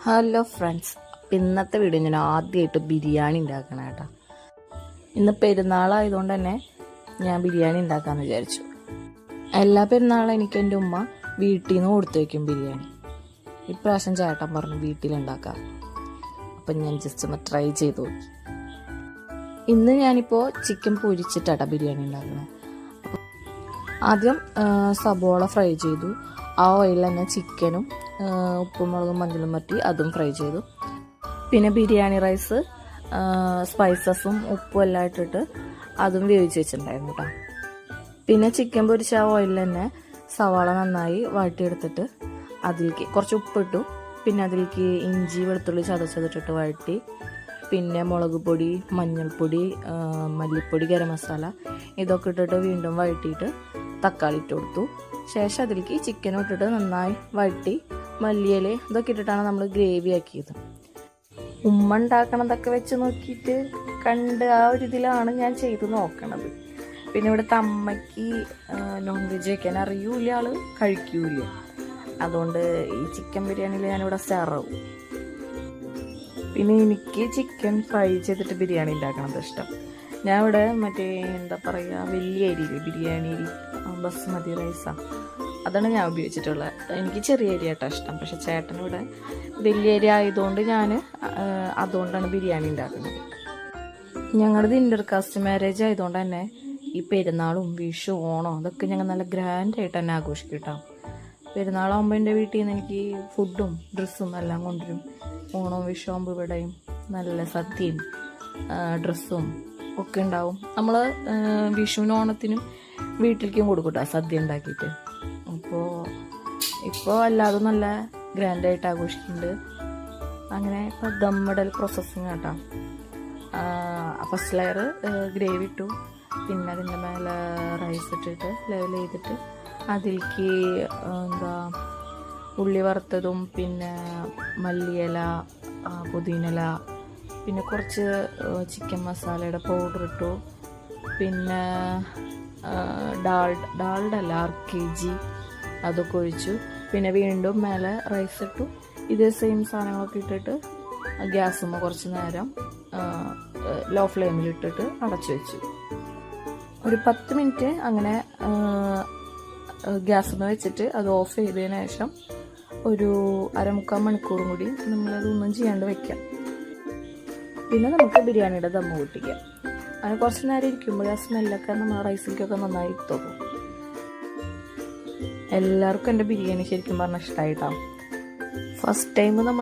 Hello friends, ഇന്നത്തെ video ഞാൻ ആദ്യമായിട്ട് ബിരിയാണി ഉണ്ടാക്കണം കേട്ടോ. ഇന്ന് പെരുന്നാളായതുകൊണ്ട് തന്നെ ഞാൻ ബിരിയാണി ഉണ്ടാക്കാമെന്ന് വിചാരിച്ചു. എല്ലാ പെരുന്നാളും എനിക്ക് എൻ്റെ ഉമ്മ വീട്ടിൽ നിന്ന് കൊടുത്തു വയ്ക്കും ബിരിയാണി. ഇപ്രാവശ്യം ചേട്ടൻ പറഞ്ഞു വീട്ടിലുണ്ടാക്കാം. അപ്പം ഞാൻ ജസ്റ്റ് ഒന്ന് ട്രൈ ചെയ്ത് നോക്കി. ഇന്ന് ഞാനിപ്പോൾ ചിക്കൻ പൊരിച്ചിട്ടാണ് ബിരിയാണി ഉണ്ടാക്കുന്നത്. ആദ്യം സബോള ഫ്രൈ ചെയ്തു. ആ ഓയിലിൽ തന്നെ ചിക്കനും ഉപ്പും മുളകും മഞ്ഞളും പറ്റി അതും ഫ്രൈ ചെയ്തു. പിന്നെ ബിരിയാണി റൈസ് സ്പൈസസും ഉപ്പും എല്ലാം ഇട്ടിട്ട് അതും വേവിച്ച് വെച്ചിട്ടുണ്ടായിരുന്നു കേട്ടോ. പിന്നെ ചിക്കൻ പൊരിച്ച ആ ഓയിലിൽ തന്നെ സവാള നന്നായി വഴറ്റിയെടുത്തിട്ട് അതിലേക്ക് കുറച്ച് ഉപ്പിട്ടു. പിന്നെ അതിലേക്ക് ഇഞ്ചി വെളുത്തുള്ളി ചതച്ചതിട്ടിട്ട് വഴറ്റി. പിന്നെ മുളക് പൊടി, മഞ്ഞൾപ്പൊടി, മല്ലിപ്പൊടി, ഗരം മസാല ഇതൊക്കെ ഇട്ടിട്ട് വീണ്ടും വഴറ്റിയിട്ട് തക്കാളി ഇട്ട് കൊടുത്തു. ശേഷം അതിലേക്ക് ചിക്കനും ഇട്ടിട്ട് നന്നായി വഴറ്റി മല്ലിയില ഇതൊക്കെ ഇട്ടിട്ടാണ് നമ്മൾ ഗ്രേവി ആക്കിയത്. ഉമ്മ ഉണ്ടാക്കണതൊക്കെ വെച്ച് നോക്കിയിട്ട് കണ്ട് ആ ഒരു ഇതിലാണ് ഞാൻ ചെയ്ത് നോക്കണത്. പിന്നെ ഇവിടുത്തെ അമ്മയ്ക്ക് നോൺ വെജ് വയ്ക്കാൻ അറിയൂല, ആള് കഴിക്കൂല. അതുകൊണ്ട് ഈ ചിക്കൻ ബിരിയാണിയിൽ ഞാനിവിടെ സെർവ്. പിന്നെ എനിക്ക് ചിക്കൻ ഫ്രൈ ചെയ്തിട്ട് ബിരിയാണി ഉണ്ടാക്കണത് ഇഷ്ടം. ഞാൻ ഇവിടെ മറ്റേ എന്താ പറയുക, വലിയ അരിയിൽ ബിരിയാണി അരി ബസ്മതി റൈസാണ്, അതാണ് ഞാൻ ഉപയോഗിച്ചിട്ടുള്ളത്. എനിക്ക് ചെറിയ അരി ആട്ടോ ഇഷ്ടം. പക്ഷെ ചേട്ടനിവിടെ വലിയ അരി ആയതുകൊണ്ട് ഞാൻ അതുകൊണ്ടാണ് ബിരിയാണി ഉണ്ടാക്കുന്നത്. ഞങ്ങളത് ഇൻ്റർകാസ്റ്റ് മാരേജ് ആയതുകൊണ്ട് തന്നെ ഈ പെരുന്നാളും വിഷു ഓണം അതൊക്കെ ഞങ്ങൾ നല്ല ഗ്രാൻഡായിട്ട് തന്നെ ആഘോഷിക്കും കേട്ടോ. പെരുന്നാളാകുമ്പോൾ എൻ്റെ വീട്ടിൽ നിന്ന് എനിക്ക് ഫുഡും ഡ്രസ്സും എല്ലാം കൊണ്ടുവരും. ഓണവും വിഷു ആകുമ്പോൾ ഇവിടെയും നല്ല സദ്യയും ഡ്രസ്സും ഒക്കെ ഉണ്ടാവും. നമ്മൾ വിഷുവിനും ഓണത്തിനും വീട്ടിലേക്കും കൊടുക്കും കേട്ടോ സദ്യ ഉണ്ടാക്കിയിട്ട്. ഇപ്പോൾ അല്ലാതെ നല്ല ഗ്രാൻഡായിട്ട് ആഘോഷിക്കുന്നുണ്ട്. അങ്ങനെ ഇപ്പോൾ ദമ്മിടൽ പ്രോസസ്സിങ് കേട്ടോ. ഫസ്റ്റ് ലെയർ ഗ്രേവി ഇട്ടു. പിന്നെ അതിൻ്റെ മേലെ റൈസ് ഇട്ടിട്ട് ലെവൽ ചെയ്തിട്ട് അതിലേക്ക് ഉള്ളി വറുത്തതും പിന്നെ മല്ലിയില, പുതിനയില, പിന്നെ കുറച്ച് ചിക്കൻ മസാലയുടെ പൗഡർ ഇട്ടു. പിന്നെ ഡാൽഡല്ല RKG അതൊക്കെ ഒഴിച്ചു. പിന്നെ വീണ്ടും മേലെ റൈസ് ഇട്ടു. ഇതേ സെയിം സാധനങ്ങളൊക്കെ ഇട്ടിട്ട് ഗ്യാസുമ്മ കുറച്ച് നേരം ലോ ഫ്ലെയിമിൽ ഇട്ടിട്ട് അടച്ചു വെച്ചു. ഒരു 10 മിനിറ്റ് അങ്ങനെ ഗ്യാസുമ്മ വെച്ചിട്ട് അത് ഓഫ് ചെയ്തതിന് ശേഷം ഒരു 1/4 മണിക്കൂറും കൂടി നമ്മളതൊന്നും ചെയ്യാണ്ട് വെക്കാം. പിന്നെ നമുക്ക് ബിരിയാണിയുടെ ദമ്മ് പൊട്ടിക്കാം. അങ്ങനെ കുറച്ച് നേരം ഇരിക്കുമ്പോൾ ആ സ്മെല്ലൊക്കെ നമ്മുടെ റൈസിലേക്കൊക്കെ നന്നായി തോന്നും. എല്ലാവർക്കും എൻ്റെ ബിരിയാണി ശരിക്കും പറഞ്ഞാൽ ഇഷ്ടമായിട്ടാണ്. ഫസ്റ്റ് ടൈം നമ്മൾ